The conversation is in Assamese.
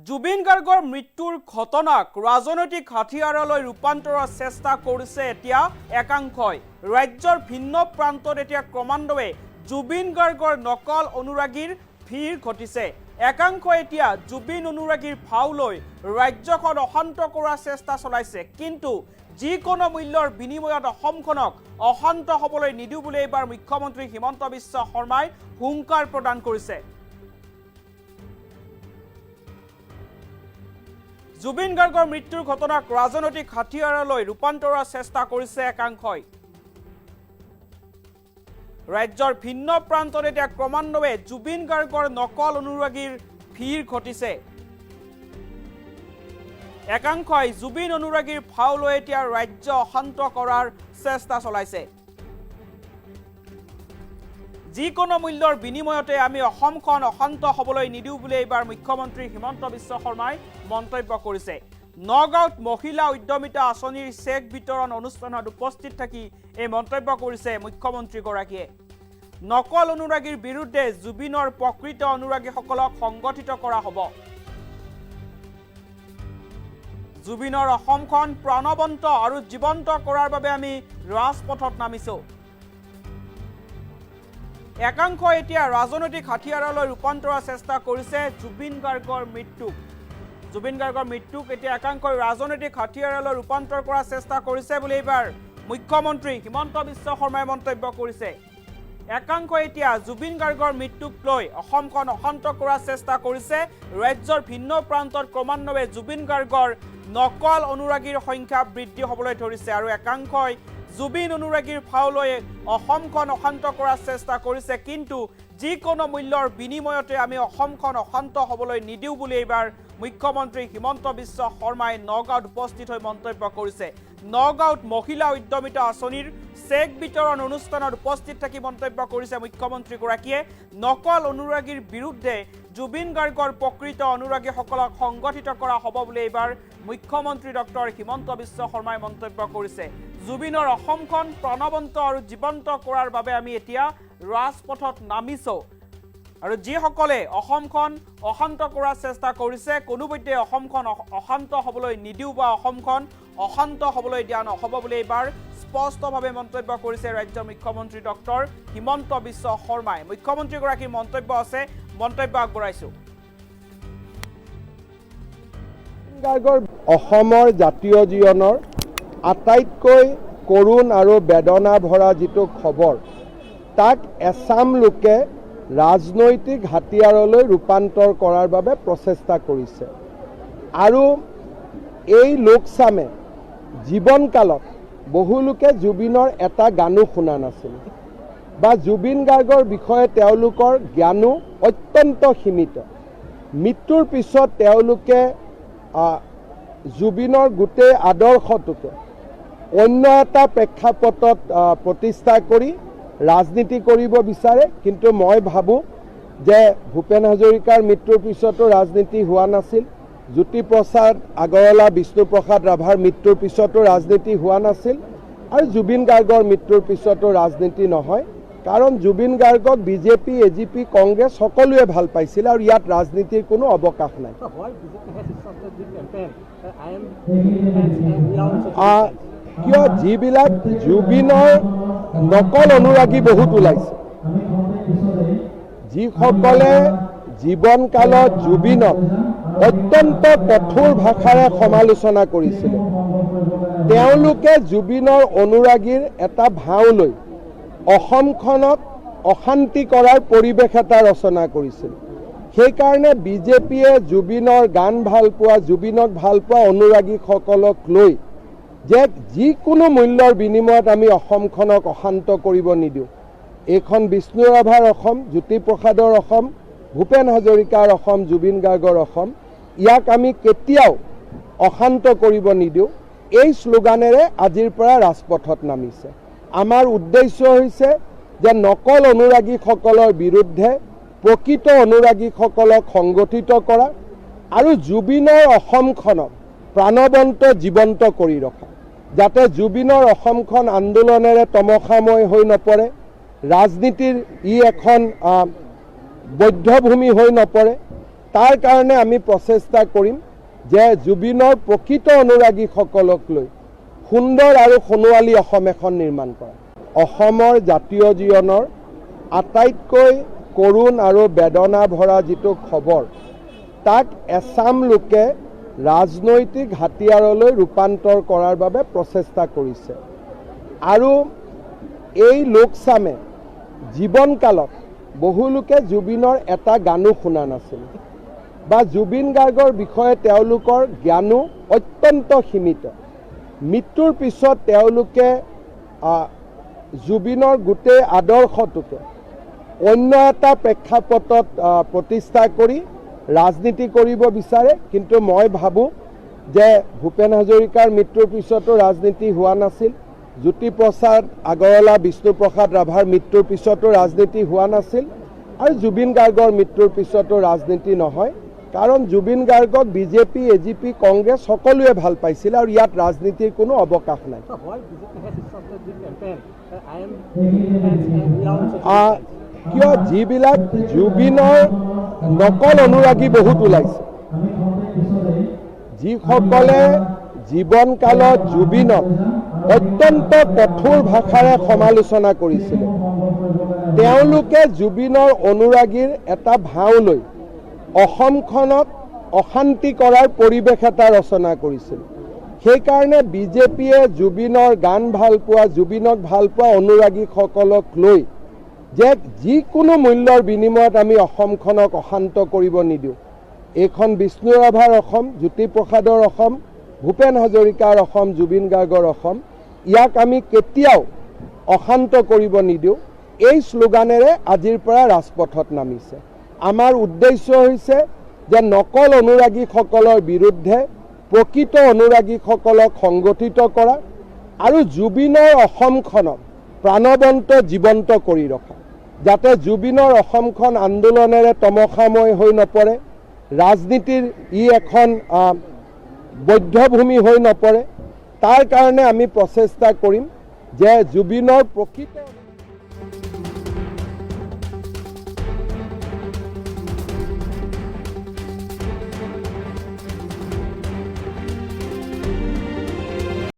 জুবিন গাৰ্গৰ মৃত্যুৰ ঘটনাক ৰাজনৈতিক হাতিয়াৰলৈ ৰূপান্তৰৰ চেষ্টা কৰিছে এতিয়া একাংশই। ৰাজ্যৰ ভিন্ন প্ৰান্তত এতিয়া ক্ৰমান্বয়ে জুবিন গাৰ্গৰ নকল অনুৰাগীৰ ভিৰ ঘটিছে। একাংশই এতিয়া জুবিন অনুৰাগীৰ ভাও লৈ ৰাজ্যখন অশান্ত কৰাৰ চেষ্টা চলাইছে, কিন্তু যিকোনো মূল্যৰ বিনিময়ত অসমখনক অশান্ত হ'বলৈ নিদিওঁ বুলি এইবাৰ মুখ্যমন্ত্ৰী হিমন্ত বিশ্ব শৰ্মাই হুংকাৰ প্ৰদান কৰিছে। জুবিন গাৰ্গৰ মৃত্যুৰ ঘটনাক ৰাজনৈতিক হাতিয়াৰলৈ ৰূপান্তৰৰ চেষ্টা কৰিছে একাংশই। ৰাজ্যৰ ভিন্ন প্ৰান্তত এতিয়া ক্ৰমান্বয়ে জুবিন গাৰ্গৰ নকল অনুৰাগীৰ ভিৰ ঘটিছে। একাংশই জুবিন অনুৰাগীৰ ভাও লৈ এতিয়া ৰাজ্য অশান্ত কৰাৰ চেষ্টা চলাইছে। যিকোনো মূল্যৰ বিনিময়তে আমি অসমখন অশান্ত হ'বলৈ নিদিওঁ বুলি এইবাৰ মুখ্যমন্ত্ৰী হিমন্ত বিশ্ব শৰ্মাই মন্তব্য কৰিছে। নগাঁৱত মহিলা উদ্যমিতা আঁচনিৰ চেক বিতৰণ অনুষ্ঠানত উপস্থিত থাকি এই মন্তব্য কৰিছে মুখ্যমন্ত্ৰীগৰাকীয়ে। নকল অনুৰাগীৰ বিৰুদ্ধে জুবিনৰ প্ৰকৃত অনুৰাগীসকলক সংগঠিত কৰা হ'ব। জুবিনৰ অসমখন প্ৰাণৱন্ত আৰু জীৱন্ত কৰাৰ বাবে আমি ৰাজপথত নামিছোঁ। একাংশই এতিয়া ৰাজনৈতিক হাতিয়াৰলৈ ৰূপান্তৰৰ চেষ্টা কৰিছে জুবিন গাৰ্গৰ মৃত্যুক। জুবিন গাৰ্গৰ মৃত্যুক এতিয়া একাংশই ৰাজনৈতিক হাতিয়াৰলৈ ৰূপান্তৰ কৰাৰ চেষ্টা কৰিছে বুলি এইবাৰ মুখ্যমন্ত্ৰী হিমন্ত বিশ্ব শৰ্মাই মন্তব্য কৰিছে। একাংশই এতিয়া জুবিন গাৰ্গৰ মৃত্যুক লৈ অসমখন অশান্ত কৰাৰ চেষ্টা কৰিছে। ৰাজ্যৰ ভিন্ন প্ৰান্তত ক্ৰমান্বয়ে জুবিন গাৰ্গৰ নকল অনুৰাগীৰ সংখ্যা বৃদ্ধি হ'বলৈ ধৰিছে আৰু একাংশই জুবিন অনুৰাগীৰ ভাও লৈ অসমখন অশান্ত কৰাৰ চেষ্টা কৰিছে, কিন্তু যিকোনো মূল্যৰ বিনিময়তে আমি অসমখন অশান্ত হ'বলৈ নিদিওঁ বুলি এইবাৰ মুখ্যমন্ত্ৰী হিমন্ত বিশ্ব শৰ্মাই নগাঁৱত উপস্থিত হৈ মন্তব্য কৰিছে। নগাঁৱত মহিলা উদ্যমিতা আঁচনিৰ চেক বিতৰণ অনুষ্ঠানত উপস্থিত থাকি মন্তব্য কৰিছে মুখ্যমন্ত্ৰীগৰাকীয়ে। নকল অনুৰাগীৰ বিৰুদ্ধে জুবিন গাৰ্গৰ প্ৰকৃত অনুৰাগীসকলক সংগঠিত কৰা হ'ব বুলি এইবাৰ মুখ্যমন্ত্ৰী ডক্টৰ হিমন্ত বিশ্ব শৰ্মাই মন্তব্য কৰিছে। জুবিনৰ অসমখন প্ৰাণৱন্ত আৰু জীৱন্ত কৰাৰ বাবে আমি এতিয়া ৰাজপথত নামিছোঁ আৰু যিসকলে অসমখন অশান্ত কৰাৰ চেষ্টা কৰিছে, কোনোপধ্যে অসমখন অশান্ত হ'বলৈ নিদিওঁ বা অসমখন অশান্ত হ'বলৈ দিয়া নহ'ব বুলি এইবাৰ স্পষ্টভাৱে মন্তব্য কৰিছে ৰাজ্যৰ মুখ্যমন্ত্ৰী ডক্টৰ হিমন্ত বিশ্ব শৰ্মাই। মুখ্যমন্ত্ৰীগৰাকীৰ মন্তব্য আছে, মন্তব্য আগবঢ়াইছোঁ। গাৰ্গৰ অসমৰ জাতীয় জীৱনৰ আটাইতকৈ কৰুণ আৰু বেদনা ভৰা যিটো খবৰ, তাক এছাম লোকে ৰাজনৈতিক হাতিয়াৰলৈ ৰূপান্তৰ কৰাৰ বাবে প্ৰচেষ্টা কৰিছে আৰু এই লোকচামে জীৱনকালত বহু লোকে জুবিনৰ এটা গানো শুনা নাছিল বা জুবিন গাৰ্গৰ বিষয়ে তেওঁলোকৰ জ্ঞানো অত্যন্ত সীমিত। মৃত্যুৰ পিছত তেওঁলোকে জুবিনৰ গোটেই আদৰ্শটোকে অন্য এটা প্ৰেক্ষাপটত প্ৰতিষ্ঠা কৰি ৰাজনীতি কৰিব বিচাৰে, কিন্তু মই ভাবোঁ যে ভূপেন হাজৰিকাৰ মৃত্যুৰ পিছতো ৰাজনীতি হোৱা নাছিল, জ্যোতিপ্ৰসাদ আগৰৱালা, বিষ্ণুপ্ৰসাদ ৰাভাৰ মৃত্যুৰ পিছতো ৰাজনীতি হোৱা নাছিল আৰু জুবিন গাৰ্গৰ মৃত্যুৰ পিছতো ৰাজনীতি নহয়, কাৰণ জুবিন গাৰ্গক বিজেপি, এজিপি, কংগ্ৰেছ সকলোৱে ভাল পাইছিল আৰু ইয়াত ৰাজনীতিৰ কোনো অৱকাশ নাই। কিয় যিবিলাক জুবিনৰ নকল অনুৰাগী বহুত ওলাইছে, যিসকলে জীৱনকালত জুবিনক অত্যন্ত কঠোৰ ভাষাৰে সমালোচনা কৰিছিলে, তেওঁলোকে জুবিনৰ অনুৰাগীৰ এটা ভাও লৈ অসমখনক অশান্তি কৰাৰ পৰিৱেশ এটা ৰচনা কৰিছিল। সেইকাৰণে বিজেপিয়ে জুবিনৰ গান ভাল পোৱা, জুবিনক ভাল পোৱা অনুৰাগীসকলক লৈ যে যিকোনো মূল্যৰ বিনিময়ত আমি অসমখনক অশান্ত কৰিব নিদিওঁ। এইখন বিষ্ণু ৰাভাৰ অসম, জ্যোতিপ্ৰসাদৰ অসম, ভূপেন হাজৰিকাৰ অসম, জুবিন গাৰ্গৰ অসম, ইয়াক আমি কেতিয়াও অশান্ত কৰিব নিদিওঁ। এই শ্লোগানেৰে আজিৰ পৰা ৰাজপথত নামিছে। আমাৰ উদ্দেশ্য হৈছে যে নকল অনুৰাগীসকলৰ বিৰুদ্ধে প্ৰকৃত অনুৰাগীসকলক সংগঠিত কৰা আৰু জুবিনৰ অসমখনক প্ৰাণৱন্ত জীৱন্ত কৰি ৰখা, যাতে জুবিনৰ অসমখন আন্দোলনেৰে তমসাময় হৈ নপৰে, ৰাজনীতিৰ ই এখন বধ্যভূমি হৈ নপৰে, তাৰ কাৰণে আমি প্ৰচেষ্টা কৰিম যে জুবিনৰ প্ৰকৃত অনুৰাগীসকলক লৈ সুন্দৰ আৰু সোণোৱালী অসম এখন নিৰ্মাণ কৰা। অসমৰ জাতীয় জীৱনৰ আটাইতকৈ কৰুণ আৰু বেদনা ভৰা যিটো খবৰ, তাক এছাম লোকে ৰাজনৈতিক হাতিয়াৰলৈ ৰূপান্তৰ কৰাৰ বাবে প্ৰচেষ্টা কৰিছে। আৰু এই লোকচামে জীৱনকালত বহু লোকে জুবিনৰ এটা গানো শুনা নাছিল বা জুবিন গাৰ্গৰ বিষয়ে তেওঁলোকৰ জ্ঞানো অত্যন্ত সীমিত। মৃত্যুৰ পিছত তেওঁলোকে জুবিনৰ গোটেই আদৰ্শটোকে অন্য এটা প্ৰেক্ষাপটত প্ৰতিষ্ঠা কৰি ৰাজনীতি কৰিব বিচাৰে। কিন্তু মই ভাবোঁ যে ভূপেন হাজৰিকাৰ মৃত্যুৰ পিছতো ৰাজনীতি হোৱা নাছিল, জ্যোতিপ্ৰসাদ আগৰৱালা, বিষ্ণুপ্ৰসাদ ৰাভাৰ মৃত্যুৰ পিছতো ৰাজনীতি হোৱা নাছিল, আৰু জুবিন গাৰ্গৰ মৃত্যুৰ পিছতো ৰাজনীতি নহয়। কাৰণ জুবিন গাৰ্গক বিজেপি, এজিপি, কংগ্ৰেছ সকলোৱে ভাল পাইছিল আৰু ইয়াত ৰাজনীতিৰ কোনো অৱকাশ নাই। কিয় যিবিলাক জুবিনৰ নকল অনুৰাগী বহুত ওলাইছে, যিসকলে জীৱনকালত জুবিনক অত্যন্ত কঠোৰ ভাষাৰে সমালোচনা কৰিছিলে, তেওঁলোকে জুবিনৰ অনুৰাগীৰ এটা ভাও লৈ অসমখনক অশান্তি কৰাৰ পৰিৱেশ এটা ৰচনা কৰিছিল। সেইকাৰণে বিজেপিয়ে জুবিনৰ গান ভাল পোৱা, জুবিনক ভাল পোৱা অনুৰাগীসকলক লৈ যে যিকোনো মূল্যৰ বিনিময়ত আমি অসমখনক অশান্ত কৰিব নিদিওঁ। এইখন বিষ্ণু ৰাভাৰ অসম, জ্যোতিপ্ৰসাদৰ অসম, ভূপেন হাজৰিকাৰ অসম, জুবিন গাৰ্গৰ অসম, ইয়াক আমি কেতিয়াও অশান্ত কৰিব নিদিওঁ। এই শ্লোগানেৰে আজিৰ পৰা ৰাজপথত নামিছে। আমাৰ উদ্দেশ্য হৈছে যে নকল অনুৰাগীসকলৰ বিৰুদ্ধে প্ৰকৃত অনুৰাগীসকলক সংগঠিত কৰা আৰু জুবিনৰ অসমখনক প্ৰাণৱন্ত জীৱন্ত কৰি ৰখা, যাতে জুবিনৰ অসমখন আন্দোলনেৰে তমসাময় হৈ নপৰে, ৰাজনীতিৰ এখন বধ্যভূমি হৈ নপৰে। তাৰ কাৰণে আমি প্ৰচেষ্টা কৰিম যে জুবিনৰ প্ৰকৃত